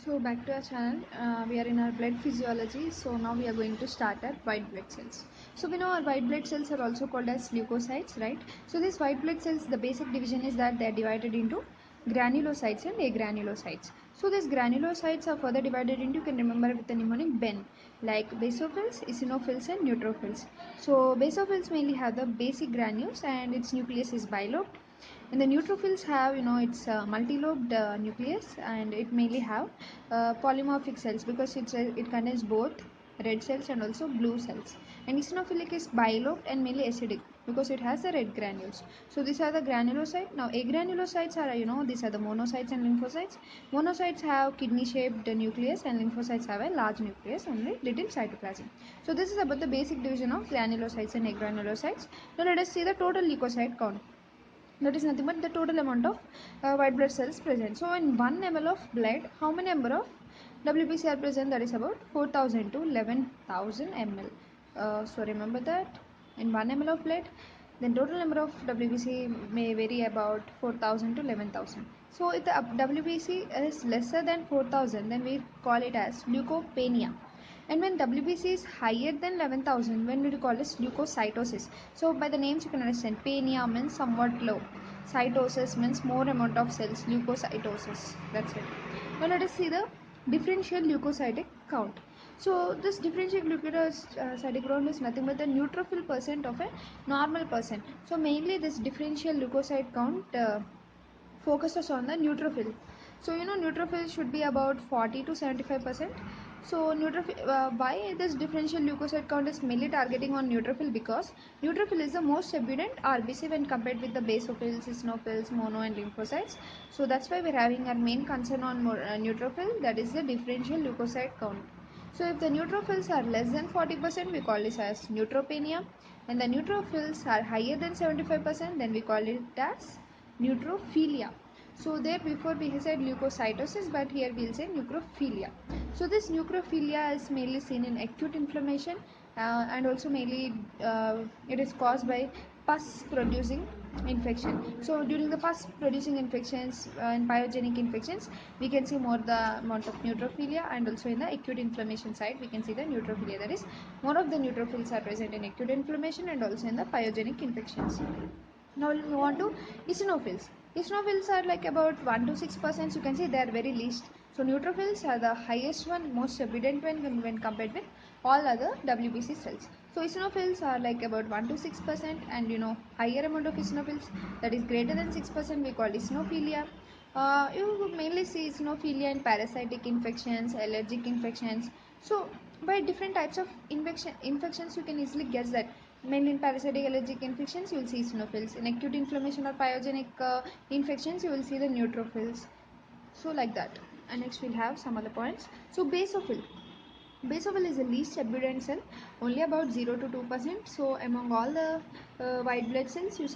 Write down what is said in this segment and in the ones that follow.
So back to our channel, we are in our blood physiology. So now we are going to start our white blood cells. So we know our white blood cells are also called as leukocytes, right? So these white blood cells, the basic division is that they are divided into granulocytes and agranulocytes. So these granulocytes are further divided into, you can remember with the mnemonic BEN, like basophils, eosinophils and neutrophils. So basophils mainly have the basic granules and its nucleus is bilobed, and the neutrophils have, it's a multi-lobed nucleus, and it mainly have polymorphic cells because it contains both red cells and also blue cells. And eosinophilic is bilobed and mainly acidic because it has the red granules. So these are the granulocytes. Now agranulocytes are, these are the monocytes and lymphocytes. Monocytes have kidney shaped nucleus and lymphocytes have a large nucleus and little cytoplasm. So this is about the basic division of granulocytes and agranulocytes. Now let us see the total leukocyte count. That is nothing but the total amount of white blood cells present. So in 1 ml of blood, how many number of WBC are present? That is about 4000 to 11,000 ml. So remember that in 1 ml of blood, then total number of WBC may vary about 4000 to 11,000. So if the WBC is lesser than 4000, then we call it as leukopenia. And when WBC is higher than 11,000, when we call it leukocytosis. So by the names you can understand, penia means somewhat low, cytosis means more amount of cells, leukocytosis. That's it. Now let us see the differential leukocytic count. So this differential leukocytic count is nothing but the neutrophil percent of a normal person. So mainly this differential leukocyte count focuses on the neutrophil. So neutrophil should be about 40 to 75%. So neutrophil, why this differential leukocyte count is mainly targeting on neutrophil? Because neutrophil is the most abundant RBC when compared with the basophils, eosinophils, mono and lymphocytes. So that's why we're having our main concern on neutrophil, that is the differential leukocyte count. So if the neutrophils are less than 40%, we call this as neutropenia, and the neutrophils are higher than 75%, then we call it as neutrophilia. So there before we said leukocytosis, but here we'll say neutrophilia. So this neutrophilia is mainly seen in acute inflammation, and also mainly it is caused by pus producing infection. So during the pus producing infections and pyogenic infections, we can see more the amount of neutrophilia, and also in the acute inflammation side we can see the neutrophilia, that is more of the neutrophils are present in acute inflammation and also in the pyogenic infections. Now we'll move on to eosinophils. Eosinophils are like about 1 to 6%. You can see they are very least. So neutrophils are the highest one, most evident one when compared with all other WBC cells. So eosinophils are like about 1 to 6%, and higher amount of eosinophils, that is greater than 6%, we call eosinophilia. You mainly see eosinophilia in parasitic infections, allergic infections. So by different types of infections you can easily guess that mainly in parasitic allergic infections you will see eosinophils. In acute inflammation or pyogenic infections you will see the neutrophils. So like that. And next we'll have some other points. So basophil. Basophil is the least abundant cell, only about 0 to 2%. So among all the white blood cells, you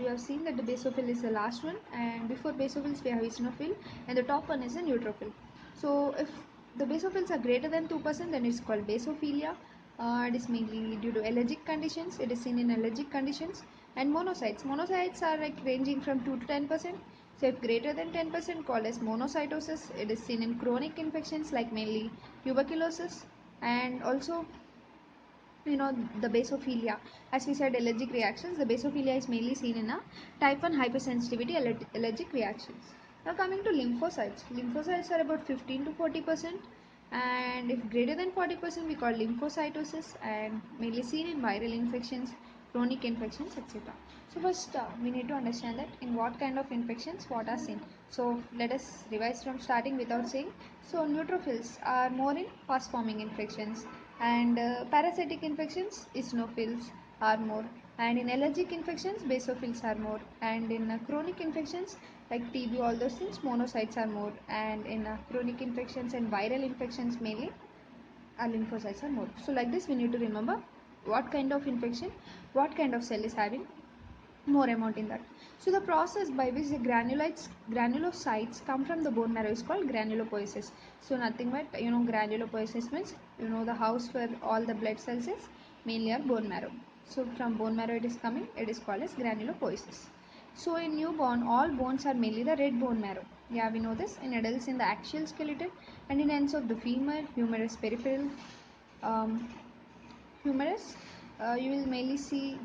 have seen that the basophil is the last one, and before basophils we have eosinophil, and the top one is the neutrophil. So if the basophils are greater than 2%, then it's called basophilia. It is mainly due to allergic conditions. It is seen in allergic conditions. And monocytes. Monocytes are like ranging from 2 to 10%. So if greater than 10%, called as monocytosis. It is seen in chronic infections like mainly tuberculosis, and also the basophilia. As we said, allergic reactions, the basophilia is mainly seen in a type 1 hypersensitivity allergic reactions. Now coming to lymphocytes. Lymphocytes are about 15 to 40%, and if greater than 40%, we call lymphocytosis, and mainly seen in viral infections, chronic infections, etc. So first we need to understand that in what kind of infections what are seen. So let us revise from starting without saying. So neutrophils are more in pus forming infections, and parasitic infections, eosinophils are more, and in allergic infections basophils are more, and in chronic infections like TB, all those things, monocytes are more, and in chronic infections and viral infections mainly lymphocytes are more. So like this we need to remember what kind of infection, what kind of cell is having more amount in that. So the process by which the granulocytes come from the bone marrow is called granulopoiesis. So nothing but granulopoiesis means the house where all the blood cells is mainly are bone marrow. So from bone marrow it is coming, it is called as granulopoiesis. So in newborn all bones are mainly the red bone marrow. Yeah, we know this. In adults, in the axial skeleton, and in ends of the femur, humerus, peripheral, um, humerus, you will mainly see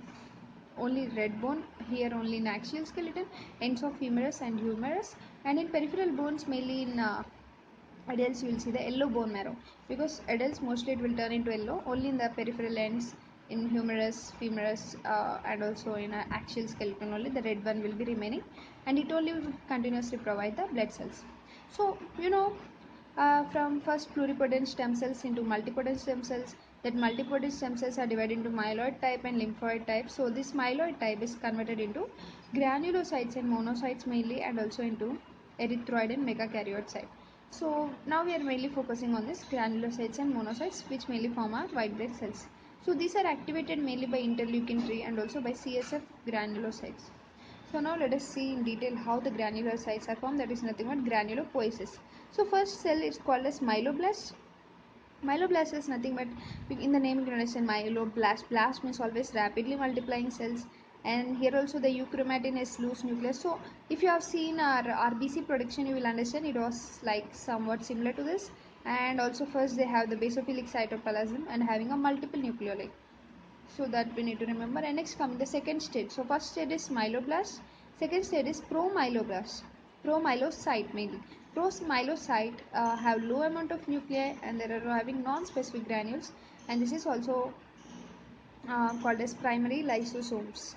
only red bone here, only in axial skeleton, ends of humerus and humerus, and in peripheral bones, mainly in adults you will see the yellow bone marrow, because adults mostly it will turn into yellow only in the peripheral ends, in humerus, femurus, and also in axial skeleton only the red one will be remaining, and it only will continuously provide the blood cells. So from first pluripotent stem cells into multipotent stem cells, that multipotent stem cells are divided into myeloid type and lymphoid type. So this myeloid type is converted into granulocytes and monocytes mainly, and also into erythroid and megakaryocyte. So now we are mainly focusing on this granulocytes and monocytes, which mainly form our white blood cells. So these are activated mainly by interleukin 3 and also by CSF granulocytes. So now let us see in detail how the granulocytes are formed. That is nothing but granulopoiesis. So first cell is called as myeloblast. Myeloblast is nothing but, in the name you can understand, myeloblast. Blast means always rapidly multiplying cells, and here also the euchromatin is loose nucleus. So if you have seen our RBC production, you will understand it was like somewhat similar to this. And also first they have the basophilic cytoplasm and having a multiple nucleoli. So that we need to remember. And next come the second stage. So first stage is myeloblast, second stage is promyeloblast, promyelocyte mainly. Promyelocyte have low amount of nuclei and they are having non-specific granules, and this is also called as primary lysosomes,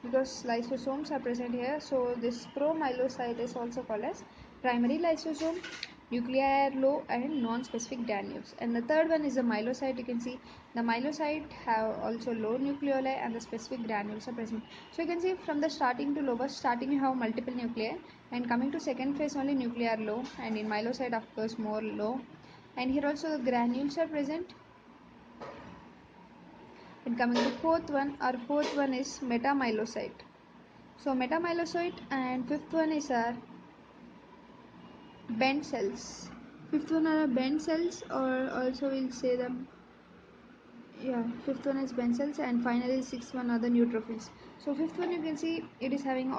because lysosomes are present here. So this promyelocyte is also called as primary lysosome. Nuclei are low and non-specific granules. And the third one is the myelocyte. You can see the myelocyte have also low nucleoli and the specific granules are present. So you can see from the starting to lowest, starting you have multiple nuclei, and coming to second phase only nuclei are low, and in myelocyte of course more low, and here also the granules are present. And coming to fourth one is metamyelocyte. So metamyelocyte, and fifth one is our bent cells. Fifth one are bent cells, or also we'll say them. Yeah, fifth one is bent cells, and finally sixth one are the neutrophils. So fifth one you can see it is having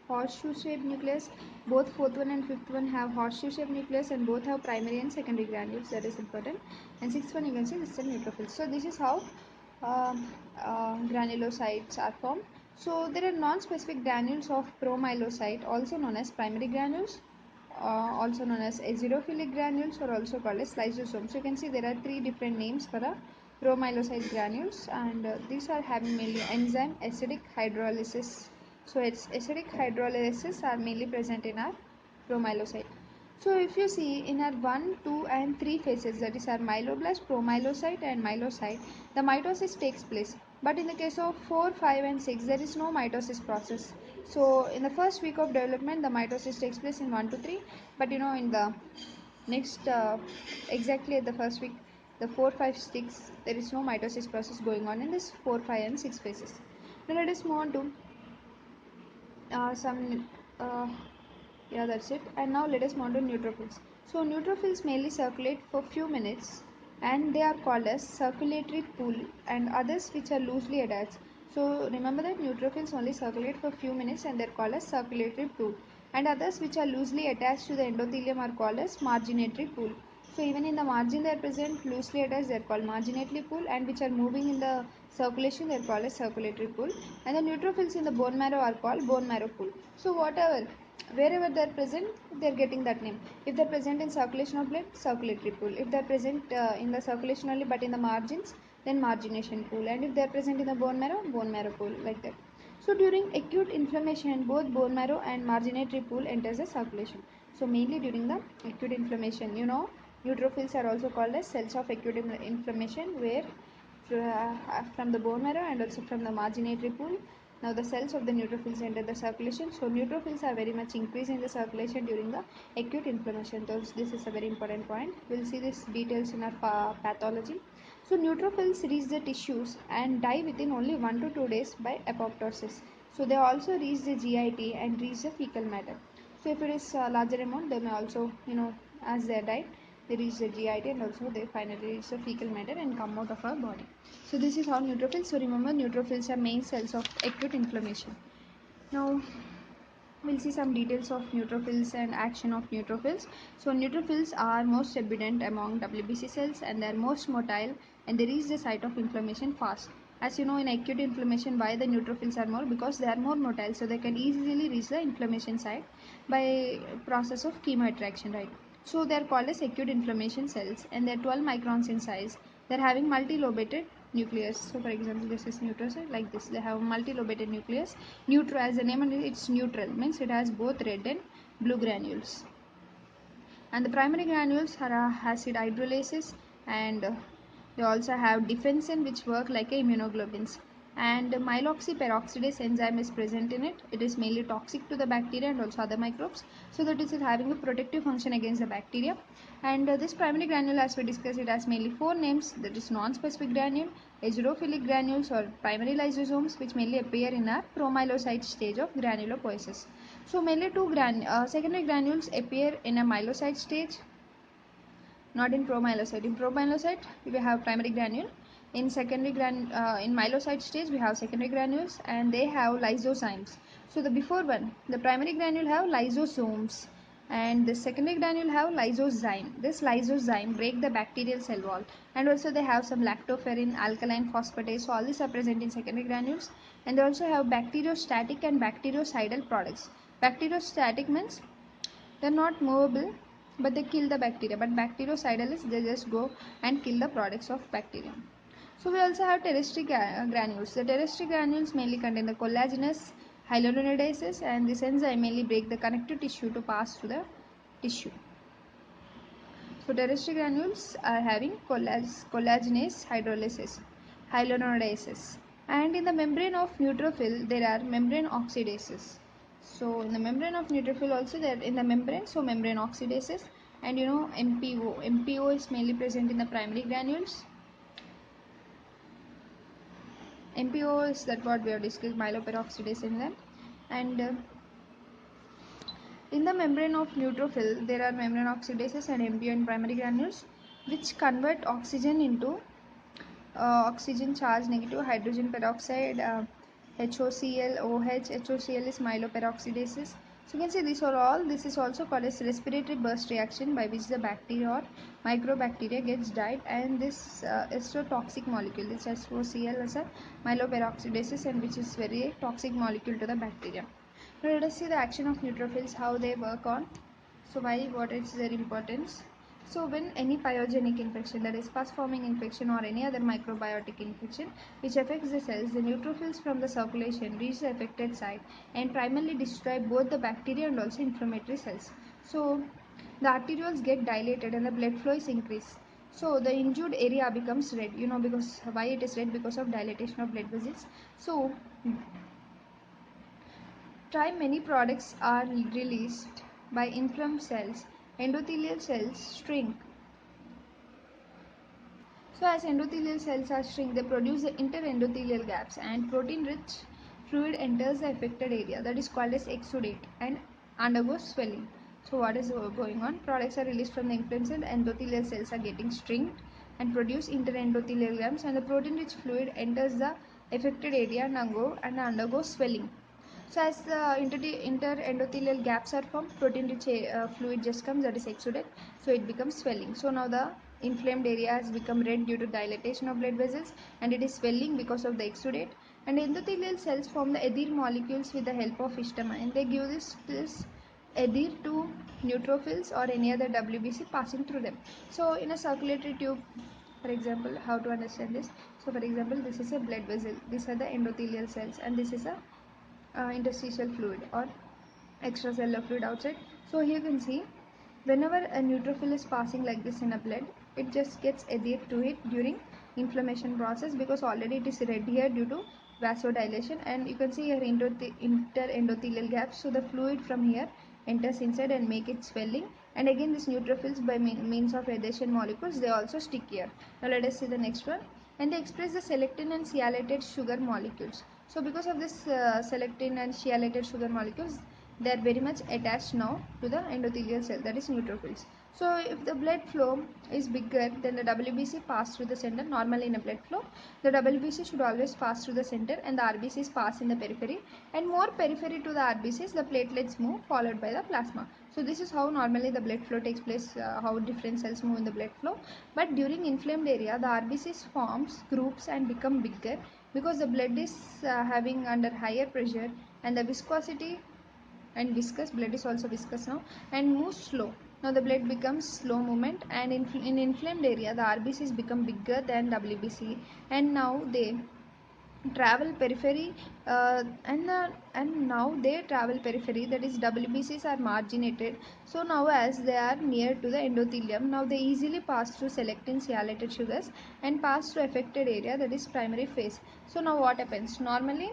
horseshoe-shaped nucleus. Both fourth one and fifth one have horseshoe-shaped nucleus, and both have primary and secondary granules. That is important. And sixth one you can see this is the neutrophils. So this is how granulocytes are formed. So there are non-specific granules of promyelocyte, also known as primary granules, also known as acidophilic granules, or also called as lysosomes. So you can see there are three different names for the promyelocyte granules, and these are having mainly enzyme acidic hydrolysis. So it's acidic hydrolysis are mainly present in our promyelocyte. So if you see in our 1, 2 and 3 phases, that is our myeloblast, promyelocyte and myelocyte, the mitosis takes place. But in the case of 4, 5 and 6, there is no mitosis process. So in the first week of development, the mitosis takes place in 1 to 3. But in the next, exactly at the first week, the 4, 5, 6, there is no mitosis process going on in this 4, 5 and 6 phases. Now let us move on to some yeah, that's it. And now let us move on to neutrophils. So neutrophils mainly circulate for few minutes, and they are called as circulatory pool, and others which are loosely attached. So remember that neutrophils only circulate for few minutes and they are called as circulatory pool, and others which are loosely attached to the endothelium are called as marginatory pool. So even in the margin they are present loosely attached, they are called marginatory pool, and which are moving in the circulation they are called as circulatory pool, and the neutrophils in the bone marrow are called bone marrow pool. So whatever, wherever they are present, they are getting that name. If they are present in circulation of blood, circulatory pool. If they are present in the circulation only but in the margins, then margination pool. And if they are present in the bone marrow pool, like that. So during acute inflammation, both bone marrow and marginatory pool enters the circulation. So mainly during the acute inflammation, neutrophils are also called as cells of acute inflammation, where from the bone marrow and also from the marginatory pool. Now the cells of the neutrophils enter the circulation. So neutrophils are very much increased in the circulation during the acute inflammation. So this is a very important point. We'll see these details in our pathology. So neutrophils reach the tissues and die within only 1 to 2 days by apoptosis. So they also reach the GIT and reach the fecal matter. So if it is a larger amount, they may also, as they died, they reach the GIT and also they finally reach the fecal matter and come out of our body. So this is how neutrophils. So remember, neutrophils are main cells of acute inflammation. Now we'll see some details of neutrophils and action of neutrophils. So neutrophils are most abundant among WBC cells and they are most motile and they reach the site of inflammation fast. As you know, in acute inflammation, why the neutrophils are more? Because they are more motile, so they can easily reach the inflammation site by process of chemoattraction, right? So they are called as acute inflammation cells and they are 12 microns in size. They are having multilobated nucleus. So for example, this is neutrophil like this. They have multilobated nucleus. Neutral, as the name indicates, it's neutral, means it has both red and blue granules. And the primary granules are acid hydrolases and they also have defensin which work like a immunoglobulins. And myeloxyperoxidase enzyme is present in it. It is mainly toxic to the bacteria and also other microbes, so that it is having a protective function against the bacteria. And this primary granule, as we discussed, it has mainly four names, that is non-specific granule, eosinophilic granules or primary lysosomes, which mainly appear in our promyelocyte stage of granulopoiesis. So mainly secondary granules appear in a myelocyte stage, not in promyelocyte. In promyelocyte, we have primary granule. In in myelocyte stage, we have secondary granules, and they have lysozymes. So the before one, the primary granule have lysosomes, and the secondary granule have lysozyme. This lysozyme break the bacterial cell wall, and also they have some lactoferrin, alkaline phosphatase. So all these are present in secondary granules, and they also have bacteriostatic and bactericidal products. Bacteriostatic means they're not movable but they kill the bacteria, but bactericidal is they just go and kill the products of bacteria. So we also have terrestrial granules. The terrestrial granules mainly contain the collagenous hyaluronidases, and this enzyme mainly break the connective tissue to pass to the tissue. So terrestrial granules are having collagenase hyaluronidases. And in the membrane of neutrophil there are membrane oxidases. So in the membrane of neutrophil also there in the membrane, so membrane oxidases. And you know MPO is mainly present in the primary granules. MPO is that what we have discussed, myeloperoxidase in them. And in the membrane of neutrophil, there are membrane oxidases and MPO in primary granules, which convert oxygen into oxygen charge negative hydrogen peroxide, HOCl, OH. HOCl is myeloperoxidases. So you can see this is also called as respiratory burst reaction, by which the bacteria or microbacteria gets died, and this is a toxic molecule. This HOCl is a myeloperoxidases and which is very toxic molecule to the bacteria. Now let us see the action of neutrophils, how they work on. So what is their importance? So when any pyogenic infection, that is pus forming infection or any other microbiotic infection which affects the cells, the neutrophils from the circulation reach the affected site and primarily destroy both the bacteria and also inflammatory cells. So the arterioles get dilated and the blood flow is increased. So the injured area becomes red, because why it is red? Because of dilatation of blood vessels. So many products are released by inflamed cells. Endothelial cells shrink. So as endothelial cells are shrink, they produce the interendothelial gaps and protein-rich fluid enters the affected area, that is called as exudate, and undergoes swelling. So what is going on? Products are released from the inflamed cell, endothelial cells are getting shrinked and produce interendothelial gaps, and the protein-rich fluid enters the affected area and undergoes swelling. So as the interendothelial gaps are formed, protein-rich fluid just comes, that is exudate. So it becomes swelling. So now the inflamed area has become red due to dilatation of blood vessels, and it is swelling because of the exudate. And endothelial cells form the adhere molecules with the help of histamine. They give this adhere to neutrophils or any other WBC passing through them. So in a circulatory tube, for example, how to understand this? So for example, this is a blood vessel. These are the endothelial cells, and this is a interstitial fluid or extracellular fluid outside. So here you can see whenever a neutrophil is passing like this in a blood, it just gets adhered to it during inflammation process, because already it is red here due to vasodilation, and you can see here interendothelial gaps. So the fluid from here enters inside and make it swelling, and again this neutrophils by means of adhesion molecules they also stick here. Now let us see the next one. And they express the selectin and sialylated sugar molecules. So because of this selectin and sialylated sugar molecules, they are very much attached now to the endothelial cell, that is neutrophils. So if the blood flow is bigger, then the WBC pass through the center. Normally in a blood flow, the WBC should always pass through the center and the RBCs pass in the periphery. And more periphery to the RBCs, the platelets move followed by the plasma. So this is how normally the blood flow takes place, how different cells move in the blood flow. But during inflamed area, the RBCs forms groups and become bigger because the blood is having under higher pressure, and the viscosity and viscous, blood is also viscous now, and moves slow. Now the blood becomes slow movement, and in inflamed area the RBCs become bigger than WBC, and now they travel periphery, and now they travel periphery, that is WBCs are marginated. So now as they are near to the endothelium, now they easily pass through selectin sialylated sugars and pass through affected area, that is primary phase. So now what happens? Normally,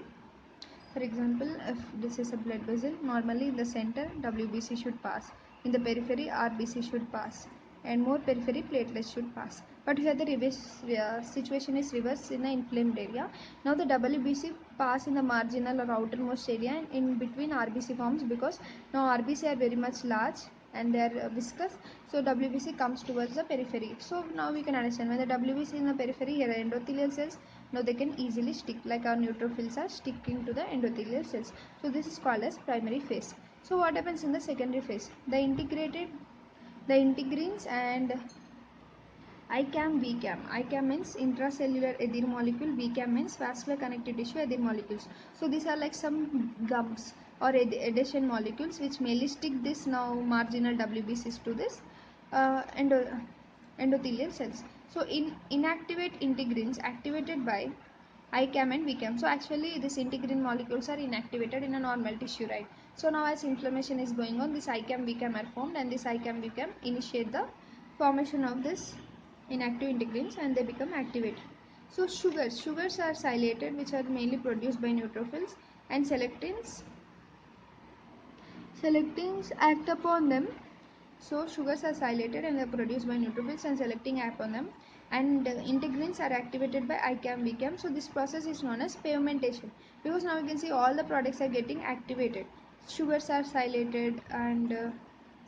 for example, if this is a blood vessel, normally in the center WBC should pass, in the periphery RBC should pass, and more periphery platelets should pass. But here the reverse situation is reversed in the inflamed area. Now the WBC pass in the marginal or outermost area, and in between RBC forms, because now RBC are very much large and they are viscous, so WBC comes towards the periphery. So now we can understand when the WBC in the periphery, here are endothelial cells, now they can easily stick, like our neutrophils are sticking to the endothelial cells. So this is called as primary phase. So what happens in the secondary phase? The integrins and ICAM, VCAM. ICAM means intracellular ethyl molecule, VCAM means vascular connective tissue ethyl molecules. So these are like some gums or adhesion molecules which mainly stick this now marginal WBCs to this endothelial cells. So inactivate integrins activated by ICAM and VCAM. So actually these integrin molecules are inactivated in a normal tissue, right? So now as inflammation is going on, this ICAM, VCAM are formed, and this ICAM, VCAM initiate the formation of this inactive integrins and they become activated. So sugars are silated, which are mainly produced by neutrophils, and selectins act upon them. So sugars are silated and they are produced by neutrophils and selecting upon them, and integrins are activated by ICAM, VCAM. So this process is known as pavementation, because now you can see all the products are getting activated. Sugars are silated, and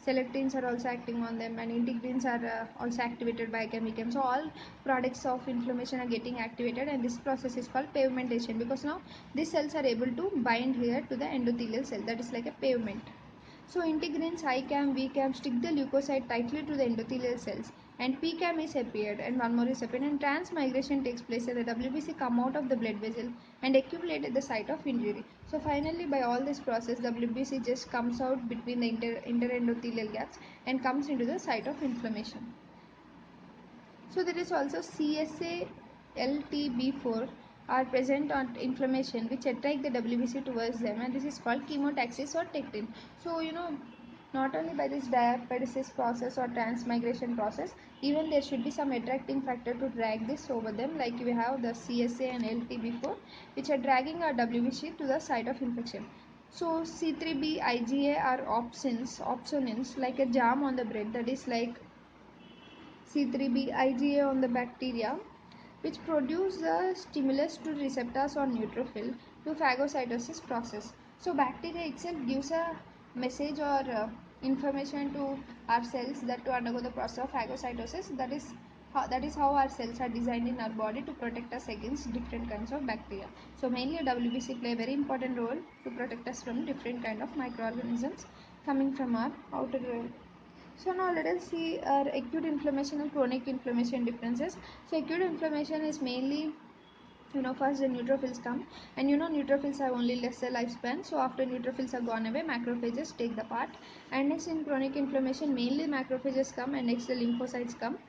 selectins are also acting on them, and integrins are also activated by ICAM, VCAM. So all products of inflammation are getting activated, and this process is called pavementation, because now these cells are able to bind here to the endothelial cell, that is like a pavement. So integrins ICAM, VCAM stick the leukocyte tightly to the endothelial cells, and PCAM is appeared, and one more is appeared, and transmigration takes place, and the WBC come out of the blood vessel and accumulate at the site of injury. So finally, by all this process, WBC just comes out between the interendothelial gaps and comes into the site of inflammation. So there is also CSA LTB4 are present on inflammation which attract the WBC towards them, and this is called chemotaxis or tectin. So not only by this diapedesis process or transmigration process, even there should be some attracting factor to drag this over them, like we have the CSA and LTB4 which are dragging our WBC to the site of infection. So C3b IgA are opsonins, like a jam on the bread, that is like C3b IgA on the bacteria, which produce the stimulus to receptors on neutrophil to phagocytosis process. So bacteria itself gives a message or information to our cells that to undergo the process of phagocytosis. That is how our cells are designed in our body to protect us against different kinds of bacteria. So mainly WBC play a very important role to protect us from different kind of microorganisms coming from our outer world. So now let us see our acute inflammation and chronic inflammation differences. So acute inflammation is mainly, first the neutrophils come, and neutrophils have only lesser lifespan. So after neutrophils are gone away, macrophages take the part. And next in chronic inflammation, mainly macrophages come, and next the lymphocytes come.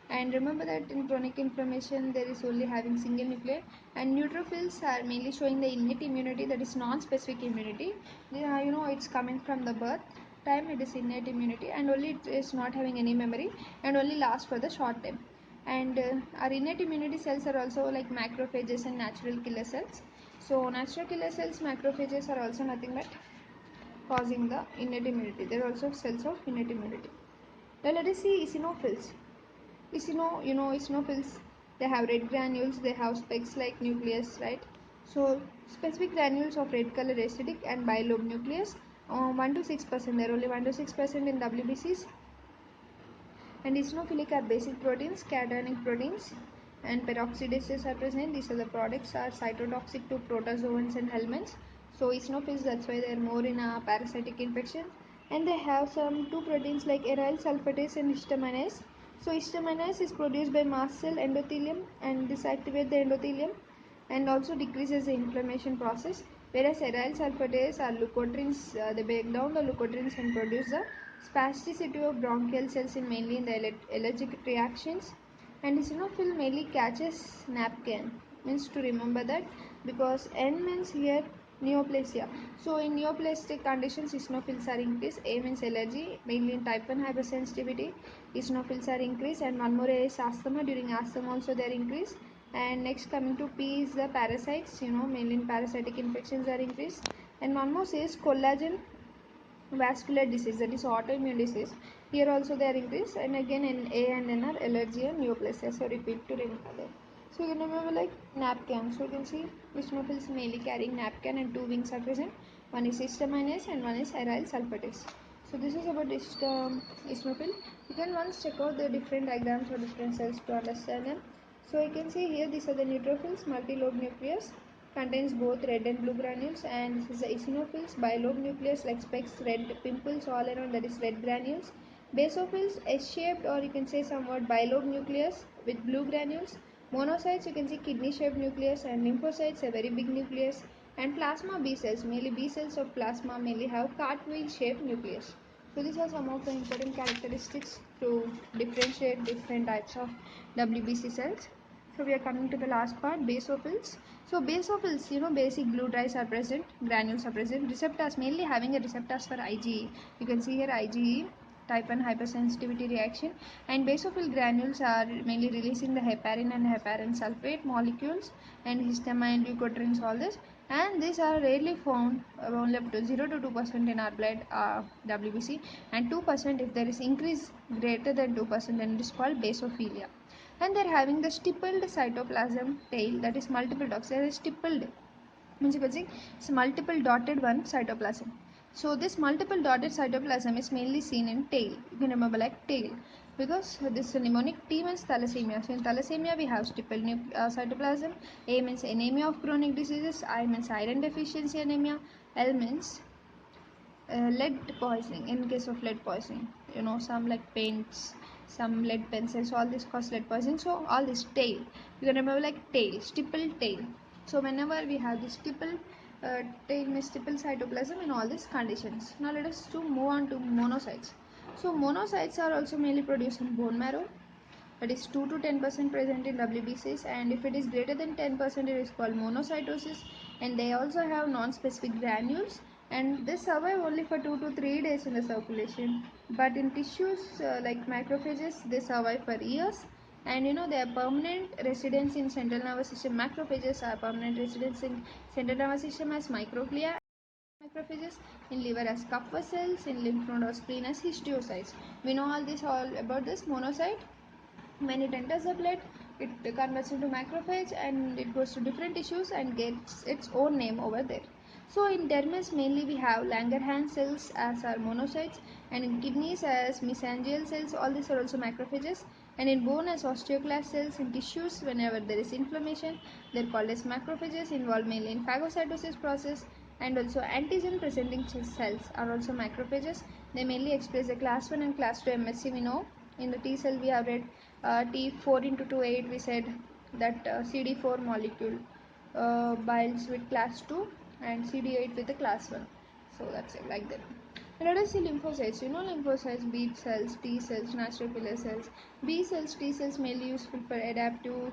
And remember that in chronic inflammation there is only having single nuclei, and neutrophils are mainly showing the innate immunity, that is non-specific immunity. It's coming from the birth time, it is innate immunity, and only it is not having any memory and only lasts for the short time. And our innate immunity cells are also like macrophages and natural killer cells. So natural killer cells, macrophages, are also nothing but causing the innate immunity. They are also cells of innate immunity. Now let us see eosinophils. Eosinophils, they have red granules, they have specks like nucleus, right? So specific granules of red color acidic and bilobe nucleus, 1 to 6%. There are only 1 to 6% in WBCs, And eosinophilic are basic proteins, cationic proteins, and peroxidases are present. These are the products are cytotoxic to protozoans and helminths. So eosinophils, that's why they are more in a parasitic infection. And they have some two proteins like aryl sulfatase and histaminase. So histaminase is produced by mast cell endothelium and this activates the endothelium and also decreases the inflammation process, whereas aryl sulfatase are leukotrienes, they break down the leukotrienes and produce the spasticity of bronchial cells in mainly in the allergic reactions. And eosinophil mainly catches napkin, means to remember that, because N means here neoplasia. So in neoplastic conditions eosinophils are increased. A means allergy, mainly in type 1 hypersensitivity eosinophils are increased, and one more A is asthma. During asthma also they are increased. And next coming to P is the parasites, mainly in parasitic infections are increased. And one more says collagen vascular disease, that is autoimmune disease, here also they are increased. And again in A and N are allergy and neoplasia, so repeat to remember that. So you can remember like napkin, so you can see eosinophils mainly carrying napkin and two wings are present, one is histaminase and one is aryl sulfatase. So this is about eosinophil. You can once check out the different diagrams for different cells to understand them. So you can see here these are the neutrophils, multi-lobe nucleus, contains both red and blue granules, and this is the eosinophils, bilobe nucleus like specks, red pimples all around, that is red granules. Basophils, S-shaped or you can say somewhat bilobe nucleus with blue granules. Monocytes, you can see kidney shaped nucleus, and lymphocytes a very big nucleus. And plasma B cells, mainly B cells of plasma mainly have cartwheel shaped nucleus. So these are some of the important characteristics to differentiate different types of WBC cells. So we are coming to the last part, basophils. So basophils, basic blue dyes are present, granules are present, receptors mainly having a receptors for IgE. You can see here IgE, type 1 hypersensitivity reaction, and basophil granules are mainly releasing the heparin and heparin sulfate molecules and histamine, leukotrienes, all this. And these are rarely found, only up to 0 to 2% in our blood WBC, and 2% if there is increase greater than 2%, then it is called basophilia. And they're having the stippled cytoplasm tail, that is multiple dots. They are stippled, means you can see it's multiple dotted one cytoplasm. So this multiple dotted cytoplasm is mainly seen in tail. You can remember like tail, because this is a mnemonic. T means thalassemia. So in thalassemia we have stippled cytoplasm. A means anemia of chronic diseases. I means iron deficiency anemia. L means lead poisoning. In case of lead poisoning, some like paints, some lead pencils, all this cause lead poisoning. So all this tail, you can remember like tail, stippled tail. So whenever we have this stippled tail means stippled cytoplasm in all these conditions. Now let us to move on to monocytes. So monocytes are also mainly produced in bone marrow, that is 2 to 10% present in WBCs, and if it is greater than 10% it is called monocytosis. And they also have non-specific granules, and they survive only for 2 to 3 days in the circulation. But in tissues like macrophages, they survive for years. And they are permanent residents in central nervous system. Macrophages are permanent residents in central nervous system as microglia, macrophages in liver as Kupffer cells, in lymph node or spleen as histiocytes. We know all about this monocyte. When it enters the blood, it converts into macrophage and it goes to different tissues and gets its own name over there. So in dermis mainly we have Langerhans cells as our monocytes, and in kidneys as mesangial cells, all these are also macrophages. And in bone as osteoclast cells. In tissues, whenever there is inflammation, they are called as macrophages, involved mainly in phagocytosis process. And also antigen presenting cells are also macrophages. They mainly express the class 1 and class 2 MHC. We know in the T cell we have read T4 into 28, we said that CD4 molecule binds with class 2 and CD8 with the class 1. So that's it, like that. And let us see lymphocytes. Lymphocytes, B cells, T cells, natural killer cells. B cells, T cells mainly useful for adaptive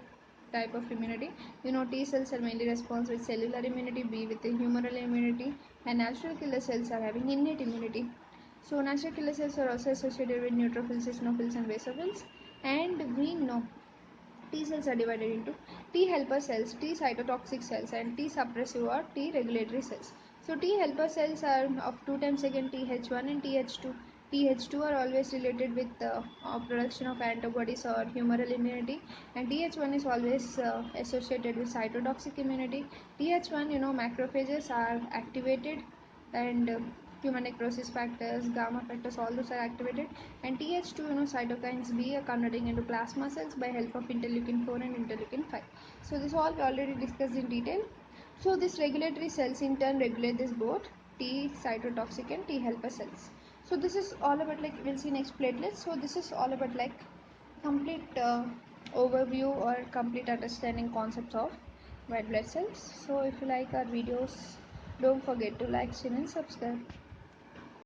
type of immunity. T cells are mainly responsible with cellular immunity, B with the humoral immunity, and natural killer cells are having innate immunity. So natural killer cells are also associated with neutrophils, eosinophils, and basophils. And we know T cells are divided into T helper cells, T cytotoxic cells, and T suppressive or T regulatory cells. So T helper cells are of 2 times again Th1 and Th2. Th2 are always related with the production of antibodies or humoral immunity, and Th1 is always associated with cytotoxic immunity. Th1, macrophages are activated, and human necrosis factors, gamma factors, all those are activated, and Th2 cytokines B are converting into plasma cells by help of interleukin 4 and interleukin 5. So this all we already discussed in detail. So this regulatory cells in turn regulate this both T cytotoxic and T helper cells. So this is all about, like, we'll see next platelets. So this is all about like complete overview or complete understanding concepts of white blood cells. So if you like our videos, don't forget to like, share and subscribe.